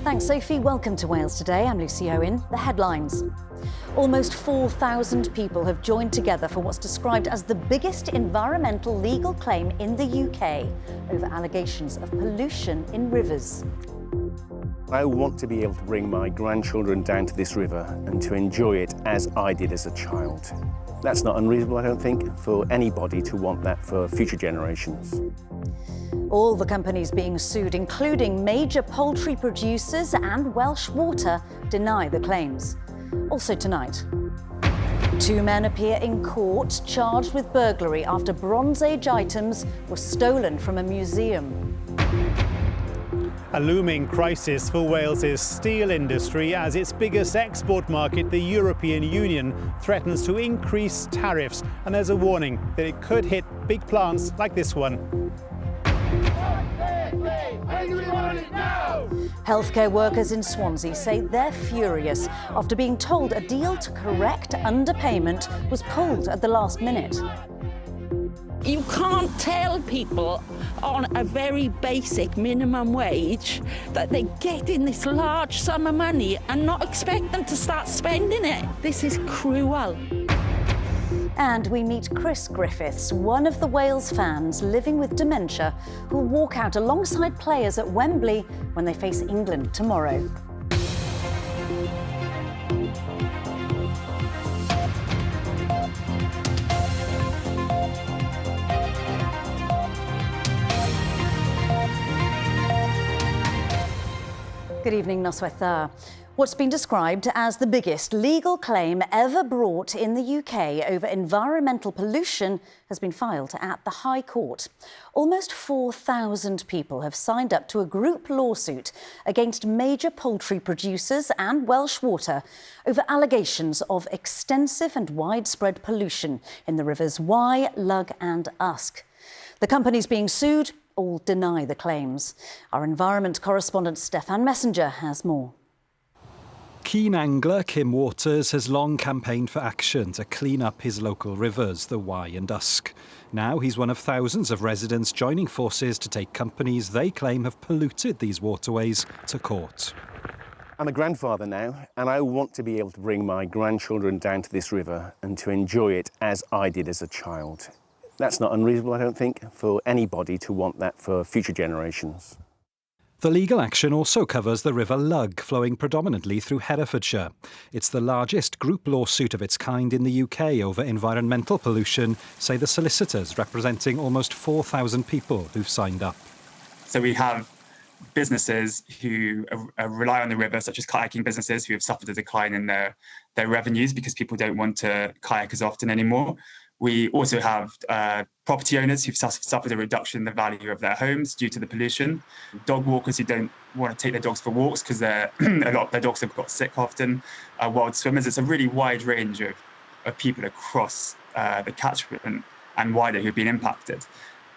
Thanks, Sophie. Welcome to Wales Today. I'm Lucy Owen. The headlines. Almost 4,000 people have joined together for what's described as the biggest environmental legal claim in the UK over allegations of pollution in rivers. I want to be able to bring my grandchildren down to this river and to enjoy it as I did as a child. That's not unreasonable, I don't think, for anybody to want that for future generations. All the companies being sued, including major poultry producers and Welsh Water, deny the claims. Also tonight, 2 men appear in court charged with burglary after Bronze Age items were stolen from a museum. A looming crisis for Wales's steel industry as its biggest export market, the European Union, threatens to increase tariffs. And there's a warning that it could hit big plants like this one. Healthcare workers in Swansea say they're furious after being told a deal to correct underpayment was pulled at the last minute. You can't tell people on a very basic minimum wage that they're getting this large sum of money and not expect them to start spending it. This is cruel. And we meet Chris Griffiths, one of the Wales fans living with dementia, who'll walk out alongside players at Wembley when they face England tomorrow. Good evening, Noswaith. What's been described as the biggest legal claim ever brought in the UK over environmental pollution has been filed at the High Court. Almost 4,000 people have signed up to a group lawsuit against major poultry producers and Welsh Water over allegations of extensive and widespread pollution in the rivers Wye, Lugg and Usk. The companies being sued all deny the claims. Our environment correspondent Stefan Messenger has more. Keen angler Kim Waters has long campaigned for action to clean up his local rivers, the Wye and Usk. Now he's one of thousands of residents joining forces to take companies they claim have polluted these waterways to court. I'm a grandfather now, and I want to be able to bring my grandchildren down to this river and to enjoy it as I did as a child. That's not unreasonable, I don't think, for anybody to want that for future generations. The legal action also covers the River Lugg, flowing predominantly through Herefordshire. It's the largest group lawsuit of its kind in the UK over environmental pollution, say the solicitors representing almost 4,000 people who've signed up. So we have businesses who rely on the river, such as kayaking businesses who have suffered a decline in their revenues because people don't want to kayak as often anymore. We also have property owners who've suffered a reduction in the value of their homes due to the pollution. Dog walkers who don't want to take their dogs for walks because a lot of their dogs have got sick often. Wild swimmers. It's a really wide range of people across the catchment and wider who've been impacted.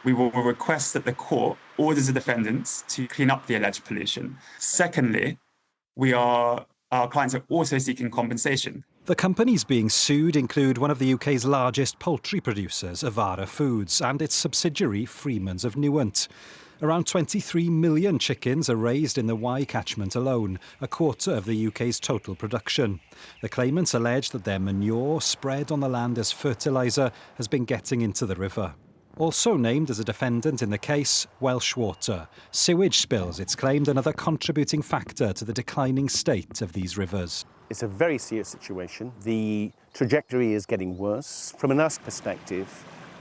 We will request that the court orders the defendants to clean up the alleged pollution. Secondly, our clients are also seeking compensation. The companies being sued include one of the UK's largest poultry producers, Avara Foods, and its subsidiary, Freemans of Newent. Around 23 million chickens are raised in the Wye catchment alone, a quarter of the UK's total production. The claimants allege that their manure, spread on the land as fertiliser, has been getting into the river. Also named as a defendant in the case, Welsh Water. Sewage spills, it's claimed, another contributing factor to the declining state of these rivers. It's a very serious situation. The trajectory is getting worse. From an Usk perspective,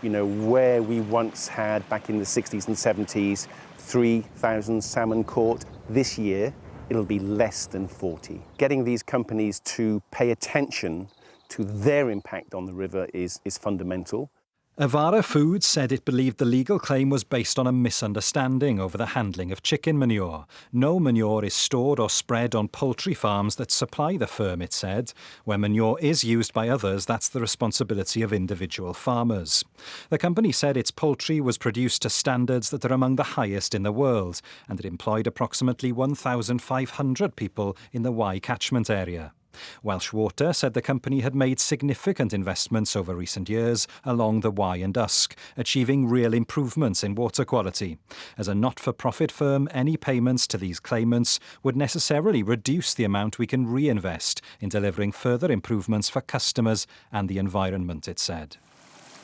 where we once had, back in the 60s and 70s, 3,000 salmon caught, this year it'll be less than 40. Getting these companies to pay attention to their impact on the river is fundamental. Avara Foods said it believed the legal claim was based on a misunderstanding over the handling of chicken manure. No manure is stored or spread on poultry farms that supply the firm, it said. Where manure is used by others, that's the responsibility of individual farmers. The company said its poultry was produced to standards that are among the highest in the world, and it employed approximately 1,500 people in the Wye catchment area. Welsh Water said the company had made significant investments over recent years along the Wye and Usk, achieving real improvements in water quality. As a not-for-profit firm, any payments to these claimants would necessarily reduce the amount we can reinvest in delivering further improvements for customers and the environment, it said.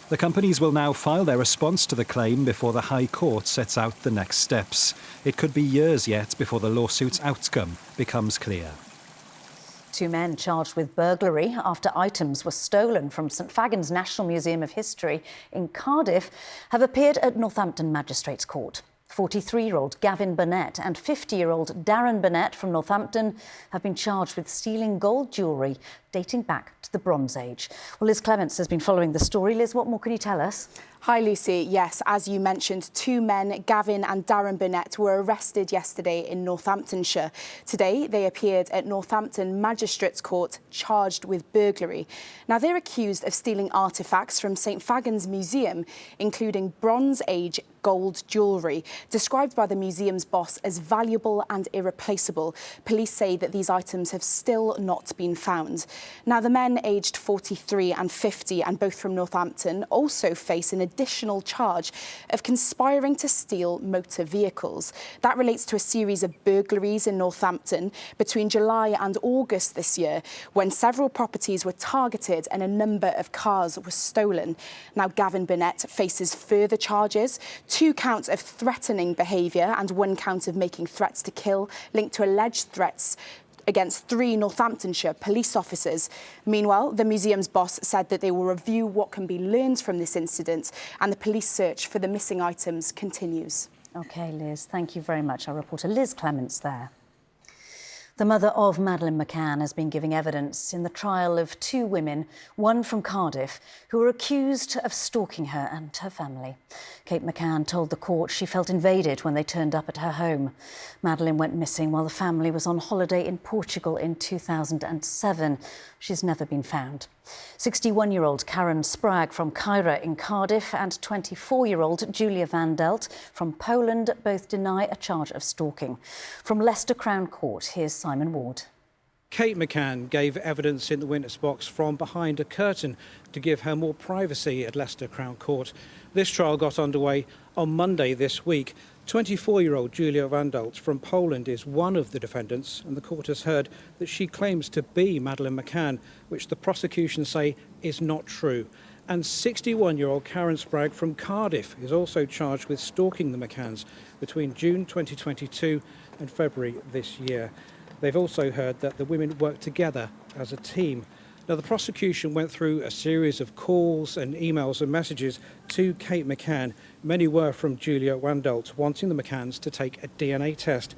The companies will now file their response to the claim before the High Court sets out the next steps. It could be years yet before the lawsuit's outcome becomes clear. 2 men charged with burglary after items were stolen from St Fagans National Museum of History in Cardiff have appeared at Northampton Magistrates Court. 43-year-old Gavin Burnett and 50-year-old Darren Burnett from Northampton have been charged with stealing gold jewellery dating back to the Bronze Age. Well, Liz Clements has been following the story. Liz, what more can you tell us? Hi, Lucy. Yes, as you mentioned, 2 men, Gavin and Darren Burnett, were arrested yesterday in Northamptonshire. Today, they appeared at Northampton Magistrates Court charged with burglary. Now, they're accused of stealing artefacts from St Fagans Museum, including Bronze Age gold jewellery, described by the museum's boss as valuable and irreplaceable. Police say that these items have still not been found. Now, the men aged 43 and 50, and both from Northampton, also face an additional charge of conspiring to steal motor vehicles. That relates to a series of burglaries in Northampton between July and August this year, when several properties were targeted and a number of cars were stolen. Now, Gavin Burnett faces further charges, 2 counts of threatening behaviour and 1 count of making threats to kill, linked to alleged threats against 3 Northamptonshire police officers. Meanwhile, the museum's boss said that they will review what can be learned from this incident, and the police search for the missing items continues. OK, Liz, thank you very much. Our reporter Liz Clements there. The mother of Madeleine McCann has been giving evidence in the trial of 2 women, one from Cardiff, who were accused of stalking her and her family. Kate McCann told the court she felt invaded when they turned up at her home. Madeleine went missing while the family was on holiday in Portugal in 2007. She's never been found. 61-year-old Karen Spragg from Kyra in Cardiff and 24-year-old Julia Van Delt from Poland both deny a charge of stalking. From Leicester Crown Court, here's Simon Ward. Kate McCann gave evidence in the witness box from behind a curtain to give her more privacy at Leicester Crown Court. This trial got underway on Monday this week. 24-year-old Julia Van Delt from Poland is one of the defendants, and the court has heard that she claims to be Madeleine McCann, which the prosecution say is not true. And 61-year-old Karen Spragg from Cardiff is also charged with stalking the McCanns between June 2022 and February this year. They've also heard that the women work together as a team. Now, the prosecution went through a series of calls and emails and messages to Kate McCann. Many were from Julia Van Delt, wanting the McCanns to take a DNA test.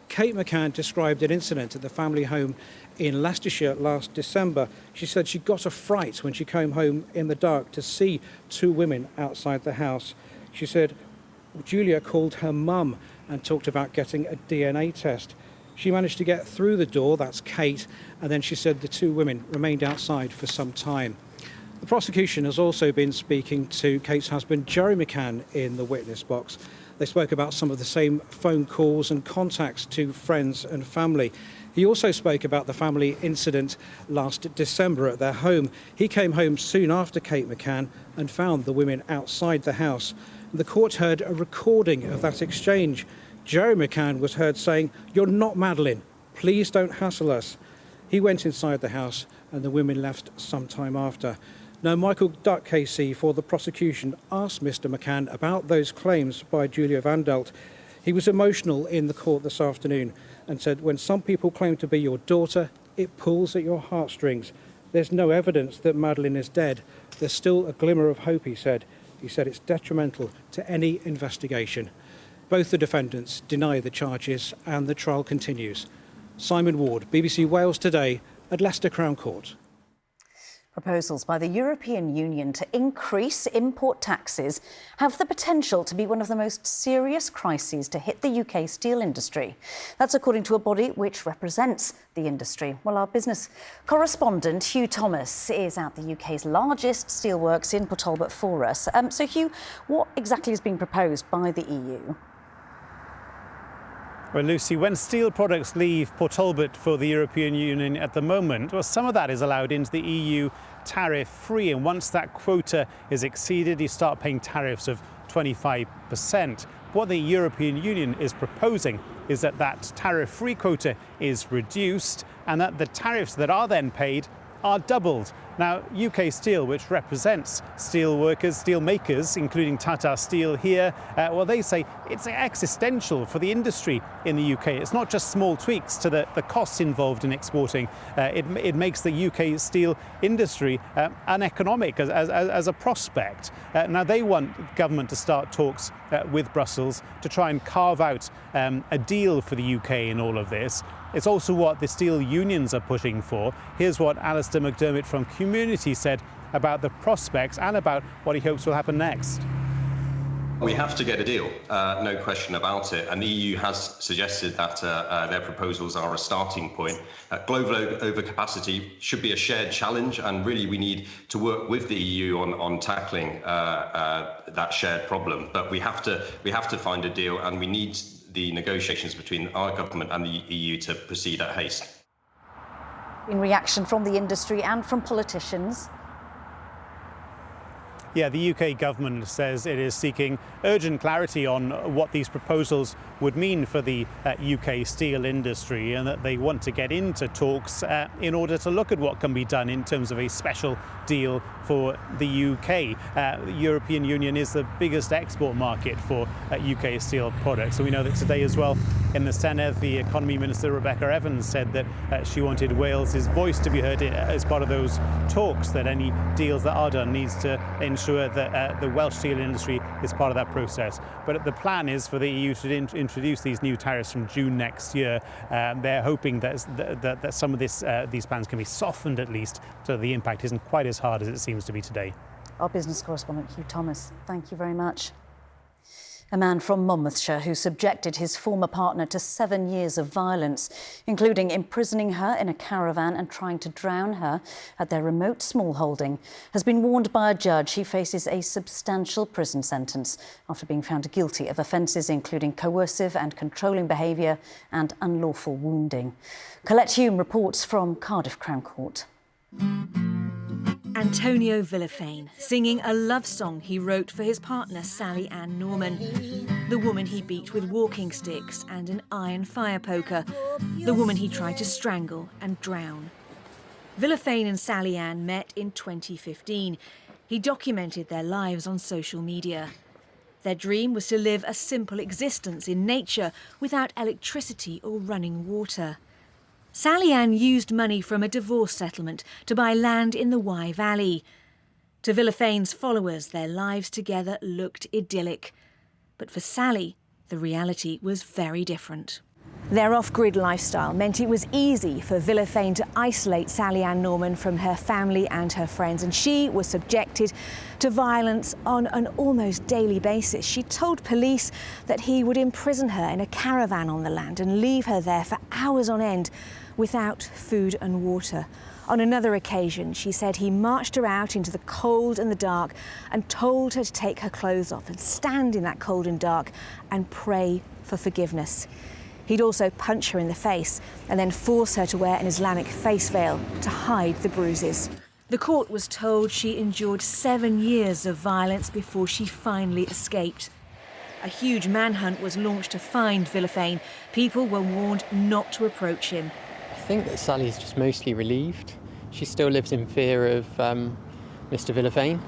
Kate McCann described an incident at the family home in Leicestershire last December. She said she got a fright when she came home in the dark to see 2 women outside the house. She said Julia called her mum and talked about getting a DNA test. She managed to get through the door, that's Kate, and then she said the 2 women remained outside for some time. The prosecution has also been speaking to Kate's husband, Jerry McCann, in the witness box. They spoke about some of the same phone calls and contacts to friends and family. He also spoke about the family incident last December at their home. He came home soon after Kate McCann and found the women outside the house. The court heard a recording of that exchange. Jerry McCann was heard saying, "You're not Madeleine. Please don't hassle us." He went inside the house and the women left some time after. Now, Michael Duck KC for the prosecution asked Mr McCann about those claims by Julia Van Delt. He was emotional in the court this afternoon and said, "When some people claim to be your daughter, it pulls at your heartstrings. There's no evidence that Madeleine is dead. There's still a glimmer of hope," he said. He said it's detrimental to any investigation. Both the defendants deny the charges and the trial continues. Simon Ward, BBC Wales Today at Leicester Crown Court. Proposals by the European Union to increase import taxes have the potential to be one of the most serious crises to hit the UK steel industry. That's according to a body which represents the industry. Well, our business correspondent, Hugh Thomas, is at the UK's largest steelworks in Port Talbot for us. So, Hugh, what exactly is being proposed by the EU? Well, Lucy, when steel products leave Port Talbot for the European Union at the moment, well, some of that is allowed into the EU tariff-free, and once that quota is exceeded, you start paying tariffs of 25%. What the European Union is proposing is that that tariff-free quota is reduced and that the tariffs that are then paid are doubled. Now, UK Steel, which represents steel workers, steel makers, including Tata Steel here, well, they say it's existential for the industry in the UK. It's not just small tweaks to the costs involved in exporting. It makes the UK steel industry uneconomic as a prospect. Now, they want government to start talks with Brussels to try and carve out a deal for the UK in all of this. It's also what the steel unions are pushing for. Here's what Alistair McDermott from Community said about the prospects and about what he hopes will happen next. We have to get a deal, no question about it. And the EU has suggested that their proposals are a starting point. Global overcapacity should be a shared challenge, and really we need to work with the EU on tackling that shared problem. But we have to find a deal, and we need the negotiations between our government and the EU to proceed at haste. In reaction from the industry and from politicians. Yeah, the UK government says it is seeking urgent clarity on what these proposals would mean for the UK steel industry, and that they want to get into talks in order to look at what can be done in terms of a special deal for the UK. The European Union is the biggest export market for UK steel products. So we know that today as well in the Senedd, the Economy Minister Rebecca Evans said that she wanted Wales's voice to be heard as part of those talks, that any deals that are done needs to ensure that the Welsh steel industry is part of that process. But the plan is for the EU to introduce these new tariffs from June next year. They're hoping that some of these plans can be softened at least, so the impact isn't quite as hard as it seems to be today. Our business correspondent Hugh Thomas, thank you very much. A man from Monmouthshire who subjected his former partner to 7 years of violence, including imprisoning her in a caravan and trying to drown her at their remote smallholding, has been warned by a judge he faces a substantial prison sentence after being found guilty of offences including coercive and controlling behaviour and unlawful wounding. Colette Hume reports from Cardiff Crown Court. Antonio Villafane singing a love song he wrote for his partner Sally Ann Norman, the woman he beat with walking sticks and an iron fire poker, the woman he tried to strangle and drown. Villafane and Sally Ann met in 2015. He documented their lives on social media. Their dream was to live a simple existence in nature without electricity or running water. Sally Ann used money from a divorce settlement to buy land in the Wye Valley. To Villafane's followers, their lives together looked idyllic. But for Sally, the reality was very different. Their off-grid lifestyle meant it was easy for Villafane to isolate Sally Ann Norman from her family and her friends, and she was subjected to violence on an almost daily basis. She told police that he would imprison her in a caravan on the land and leave her there for hours on end without food and water. On another occasion, she said he marched her out into the cold and the dark and told her to take her clothes off and stand in that cold and dark and pray for forgiveness. He'd also punch her in the face and then force her to wear an Islamic face veil to hide the bruises. The court was told she endured 7 years of violence before she finally escaped. A huge manhunt was launched to find Villafane. People were warned not to approach him. I think that Sally's just mostly relieved. She still lives in fear of Mr. Villafane,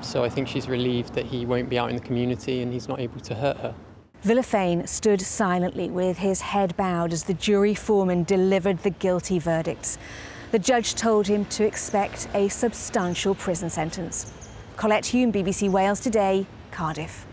so I think she's relieved that he won't be out in the community and he's not able to hurt her. Villafane stood silently with his head bowed as the jury foreman delivered the guilty verdicts. The judge told him to expect a substantial prison sentence. Colette Hume, BBC Wales Today, Cardiff.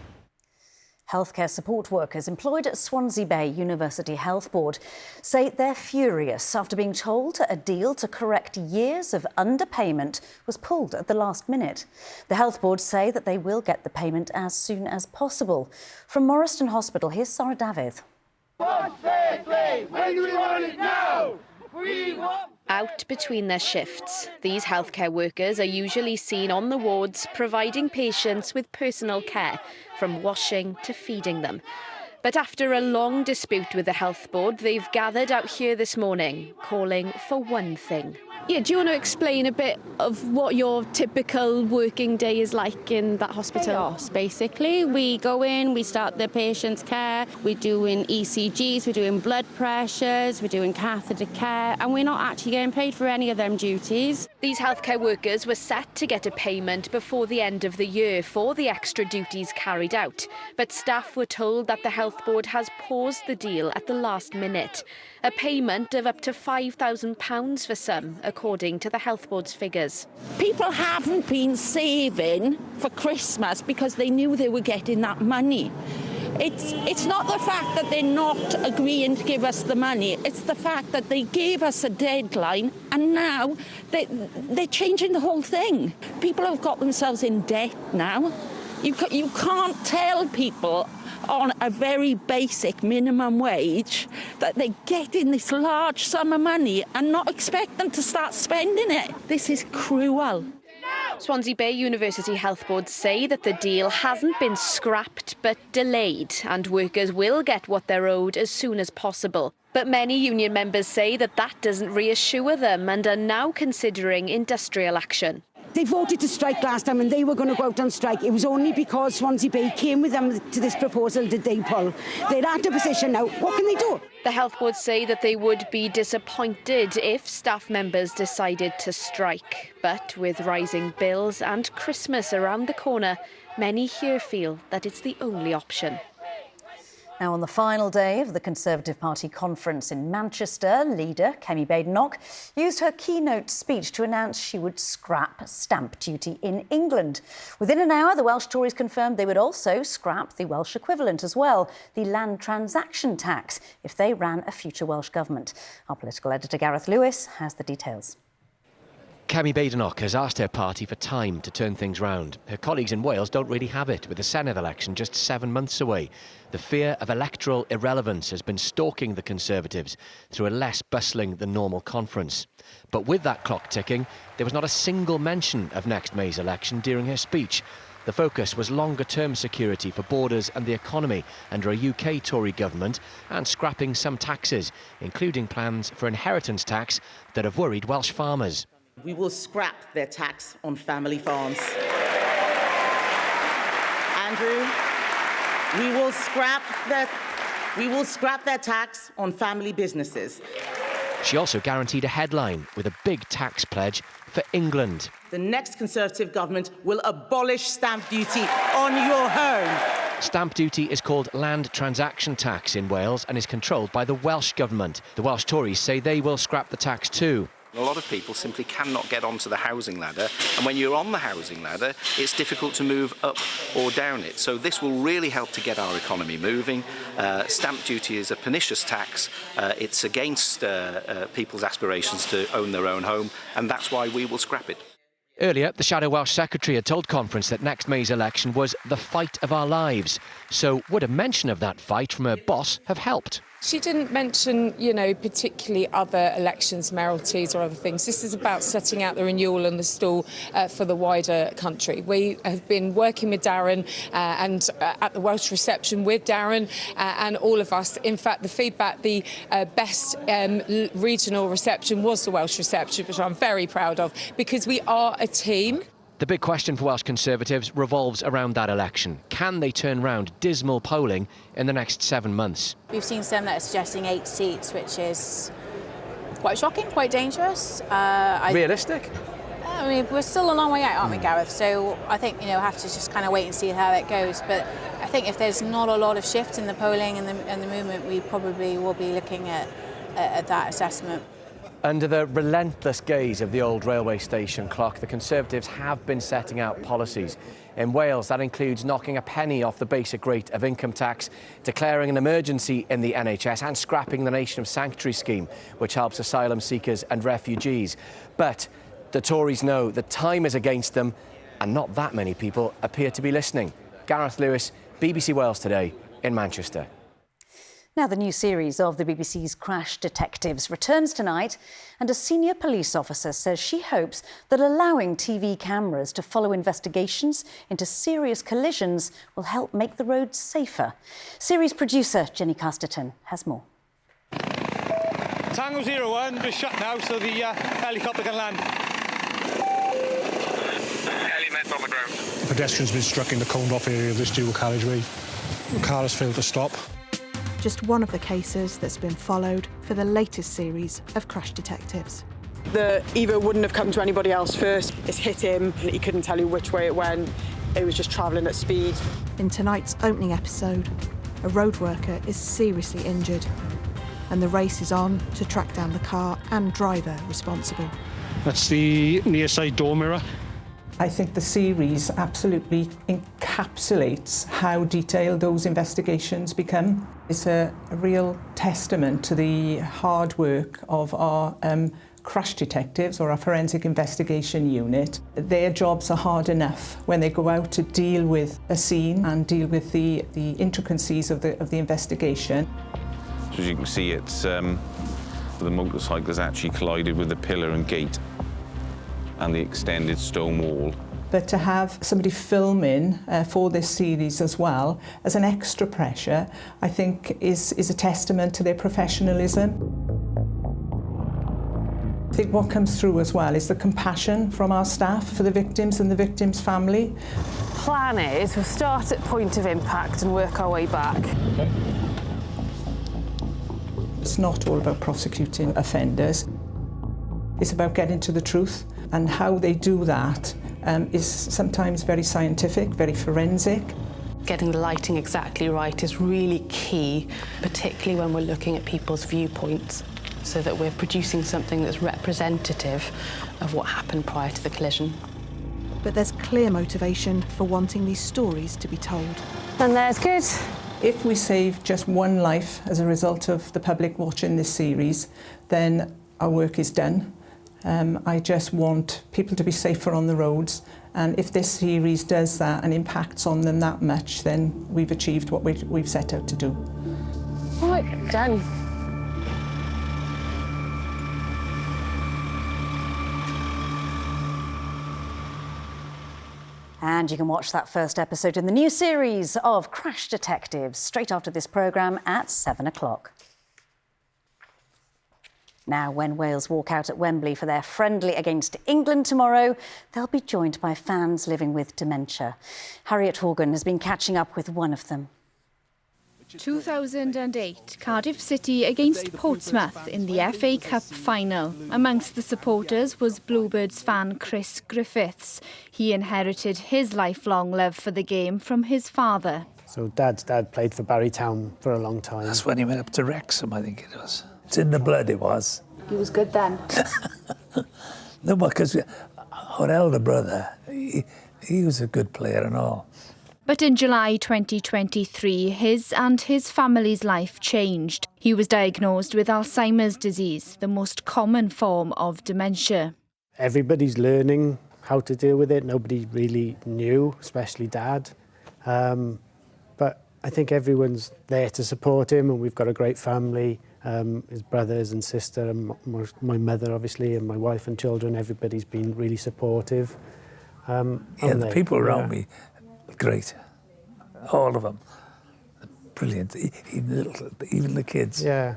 Healthcare support workers employed at Swansea Bay University Health Board say they're furious after being told a deal to correct years of underpayment was pulled at the last minute. The Health Board say that they will get the payment as soon as possible. From Morriston Hospital, here's Sarah David. Out between their shifts, these healthcare workers are usually seen on the wards providing patients with personal care, from washing to feeding them. But after a long dispute with the Health Board, they've gathered out here this morning, calling for one thing. Yeah, do you want to explain a bit of what your typical working day is like in that hospital? Chaos, basically. We go in, we start the patient's care, we're doing ECGs, we're doing blood pressures, we're doing catheter care, and we're not actually getting paid for any of them duties. These healthcare workers were set to get a payment before the end of the year for the extra duties carried out, but staff were told that the Health Board has paused the deal at the last minute. A payment of up to £5,000 for some, according to the Health Board's figures. People haven't been saving for Christmas because they knew they were getting that money. It's not the fact that they're not agreeing to give us the money, it's the fact that they gave us a deadline and now they're changing the whole thing. People have got themselves in debt now. You can't tell people on a very basic minimum wage that they're getting this large sum of money and not expect them to start spending it. This is cruel. Swansea Bay University Health Board say that the deal hasn't been scrapped but delayed, and workers will get what they're owed as soon as possible. But many union members say that doesn't reassure them and are now considering industrial action. They voted to strike last time and they were going to go out on strike. It was only because Swansea Bay came with them to this proposal did they pull. They're at a position now. What can they do? The Health Board say that they would be disappointed if staff members decided to strike. But with rising bills and Christmas around the corner, many here feel that it's the only option. Now, on the final day of the Conservative Party conference in Manchester, leader Kemi Badenoch used her keynote speech to announce she would scrap stamp duty in England. Within an hour, the Welsh Tories confirmed they would also scrap the Welsh equivalent as well, the land transaction tax, if they ran a future Welsh government. Our political editor Gareth Lewis has the details. Kemi Badenoch has asked her party for time to turn things round. Her colleagues in Wales don't really have it, with the Senedd election just 7 months away. The fear of electoral irrelevance has been stalking the Conservatives through a less bustling than normal conference. But with that clock ticking, there was not a single mention of next May's election during her speech. The focus was longer-term security for borders and the economy under a UK Tory government and scrapping some taxes, including plans for inheritance tax that have worried Welsh farmers. We will scrap their tax on family farms. Andrew, we will scrap their tax on family businesses. She also guaranteed a headline with a big tax pledge for England. The next Conservative government will abolish stamp duty on your home. Stamp duty is called land transaction tax in Wales and is controlled by the Welsh government. The Welsh Tories say they will scrap the tax too. A lot of people simply cannot get onto the housing ladder, and when you're on the housing ladder, it's difficult to move up or down it. So this will really help to get our economy moving. Stamp duty is a pernicious tax. It's against people's aspirations to own their own home, and that's why we will scrap it. Earlier, the Shadow Welsh Secretary had told conference that next May's election was the fight of our lives. So would a mention of that fight from her boss have helped? She didn't mention, particularly other elections, mayoralties or other things. This is about setting out the renewal and the stall for the wider country. We have been working with Darren and at the Welsh reception with Darren and all of us. In fact, the feedback, the best regional reception was the Welsh reception, which I'm very proud of, because we are a team. The big question for Welsh Conservatives revolves around that election. Can they turn round dismal polling in the next 7 months? We've seen some that are suggesting 8 seats, which is quite shocking, quite dangerous. Realistic? I mean, we're still a long way out, aren't we, Gareth? So I think, we'll have to just kind of wait and see how that goes. But I think if there's not a lot of shift in the polling and the movement, we probably will be looking at that assessment. Under the relentless gaze of the old railway station clock, the Conservatives have been setting out policies. In Wales, that includes knocking a penny off the basic rate of income tax, declaring an emergency in the NHS and scrapping the Nation of Sanctuary scheme, which helps asylum seekers and refugees. But the Tories know that time is against them and not that many people appear to be listening. Gareth Lewis, BBC Wales Today in Manchester. Now, the new series of the BBC's Crash Detectives returns tonight, and a senior police officer says she hopes that allowing TV cameras to follow investigations into serious collisions will help make the roads safer. Series producer Jenny Casterton has more. Tango 01 just shut now, so the helicopter can land. Heli-met on the ground. A pedestrian's been struck in the coned-off area of this dual carriageway. The car has failed to stop. Just one of the cases that's been followed for the latest series of Crash Detectives. The Evo wouldn't have come to anybody else first. It's hit him. He couldn't tell you which way it went. It was just travelling at speed. In tonight's opening episode, a road worker is seriously injured, and the race is on to track down the car and driver responsible. That's the near side door mirror. I think the series absolutely encapsulates how detailed those investigations become. It's a real testament to the hard work of our crash detectives or our forensic investigation unit. Their jobs are hard enough when they go out to deal with a scene and deal with the intricacies of the investigation. As you can see, it's the motorcycle has actually collided with the pillar and gate and the extended stone wall. But to have somebody filming for this series as well as an extra pressure, I think is a testament to their professionalism. I think what comes through as well is the compassion from our staff for the victims and the victims' family. Plan is we'll start at point of impact and work our way back. Okay. It's not all about prosecuting offenders. It's about getting to the truth, and how they do that is sometimes very scientific, very forensic. Getting the lighting exactly right is really key, particularly when we're looking at people's viewpoints, so that we're producing something that's representative of what happened prior to the collision. But there's clear motivation for wanting these stories to be told. And there's good. If we save just one life as a result of the public watching this series, then our work is done. I just want people to be safer on the roads, and if this series does that and impacts on them that much, then we've achieved what we've set out to do. Right, done. And you can watch that first episode in the new series of Crash Detectives straight after this programme at 7 o'clock. Now, when Wales walk out at Wembley for their friendly against England tomorrow, they'll be joined by fans living with dementia. Harriet Horgan has been catching up with one of them. 2008, Cardiff City against Portsmouth in the FA Cup final. Amongst the supporters was Bluebirds fan Chris Griffiths. He inherited his lifelong love for the game from his father. So Dad's dad played for Barrytown for a long time. That's when he went up to Wrexham, I think it was. It's in the blood, it was. He was good then. No, because our elder brother, he was a good player and all. But in July 2023, his and his family's life changed. He was diagnosed with Alzheimer's disease, the most common form of dementia. Everybody's learning how to deal with it. Nobody really knew, especially Dad. But I think everyone's there to support him, and we've got a great family. His brothers and sister, and my mother, obviously, and my wife and children. Everybody's been really supportive. The people around me, great. All of them. Brilliant. Even the kids. Yeah.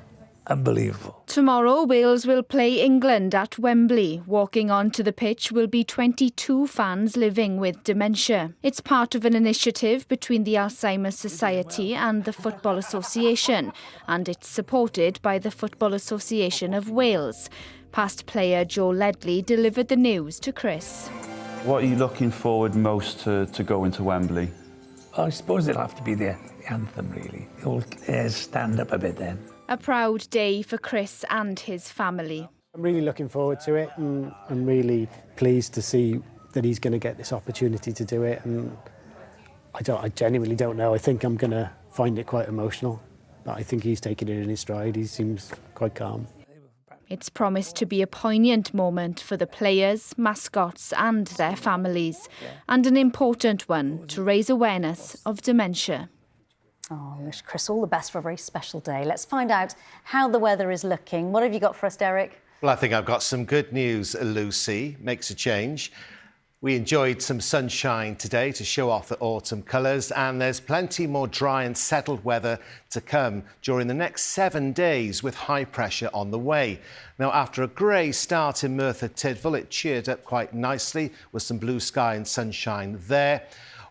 Unbelievable. Tomorrow, Wales will play England at Wembley. Walking onto the pitch will be 22 fans living with dementia. It's part of an initiative between the Alzheimer's Society and the Football Association, and it's supported by the Football Association of Wales. Past player Joe Ledley delivered the news to Chris. What are you looking forward most to going to Wembley? I suppose it'll have to be the anthem, really. The old airs stand up a bit then. A proud day for Chris and his family. I'm really looking forward to it, and I'm really pleased to see that he's going to get this opportunity to do it. And I genuinely don't know. I think I'm going to find it quite emotional, but I think he's taking it in his stride. He seems quite calm. It's promised to be a poignant moment for the players, mascots and their families, and an important one to raise awareness of dementia. Oh, I wish Chris all the best for a very special day. Let's find out how the weather is looking. What have you got for us, Derek? Well, I think I've got some good news, Lucy. Makes a change. We enjoyed some sunshine today to show off the autumn colours, and there's plenty more dry and settled weather to come during the next 7 days with high pressure on the way. Now, after a grey start in Merthyr Tydfil, it cheered up quite nicely with some blue sky and sunshine there.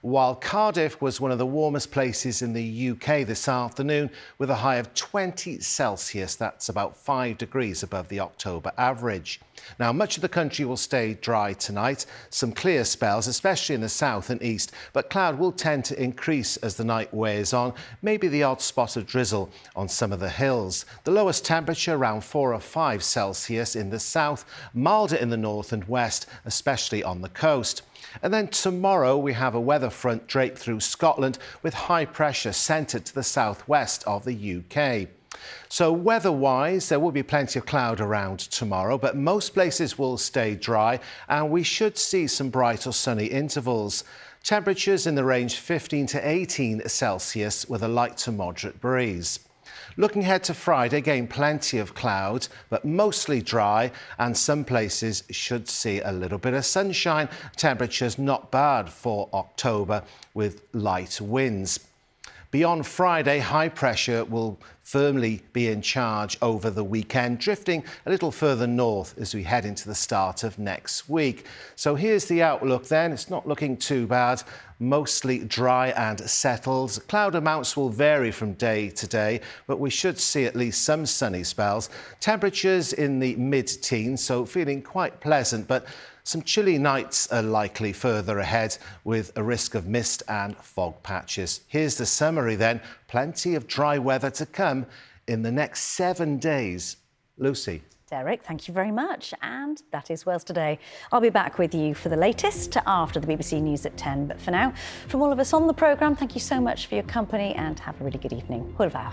While Cardiff was one of the warmest places in the UK this afternoon with a high of 20 Celsius. That's about 5 degrees above the October average. Now, much of the country will stay dry tonight. Some clear spells, especially in the south and east, but cloud will tend to increase as the night wears on. Maybe the odd spot of drizzle on some of the hills. The lowest temperature around 4 or 5 Celsius in the south, milder in the north and west, especially on the coast. And then tomorrow we have a weather front draped through Scotland with high pressure centred to the southwest of the UK. So weather-wise, there will be plenty of cloud around tomorrow, but most places will stay dry and we should see some bright or sunny intervals. Temperatures in the range 15 to 18 Celsius with a light to moderate breeze. Looking ahead to Friday, again, plenty of cloud, but mostly dry, and some places should see a little bit of sunshine. Temperatures not bad for October with light winds. Beyond Friday, high pressure will firmly be in charge over the weekend, drifting a little further north as we head into the start of next week. So here's the outlook then. It's not looking too bad. Mostly dry and settled. Cloud amounts will vary from day to day, but we should see at least some sunny spells. Temperatures in the mid-teens, so feeling quite pleasant, but some chilly nights are likely further ahead with a risk of mist and fog patches. Here's the summary then. Plenty of dry weather to come in the next 7 days. Lucy. Derek, thank you very much. And that is Wales Today. I'll be back with you for the latest after the BBC News at 10. But for now, from all of us on the programme, thank you so much for your company and have a really good evening. Hwyl fawr.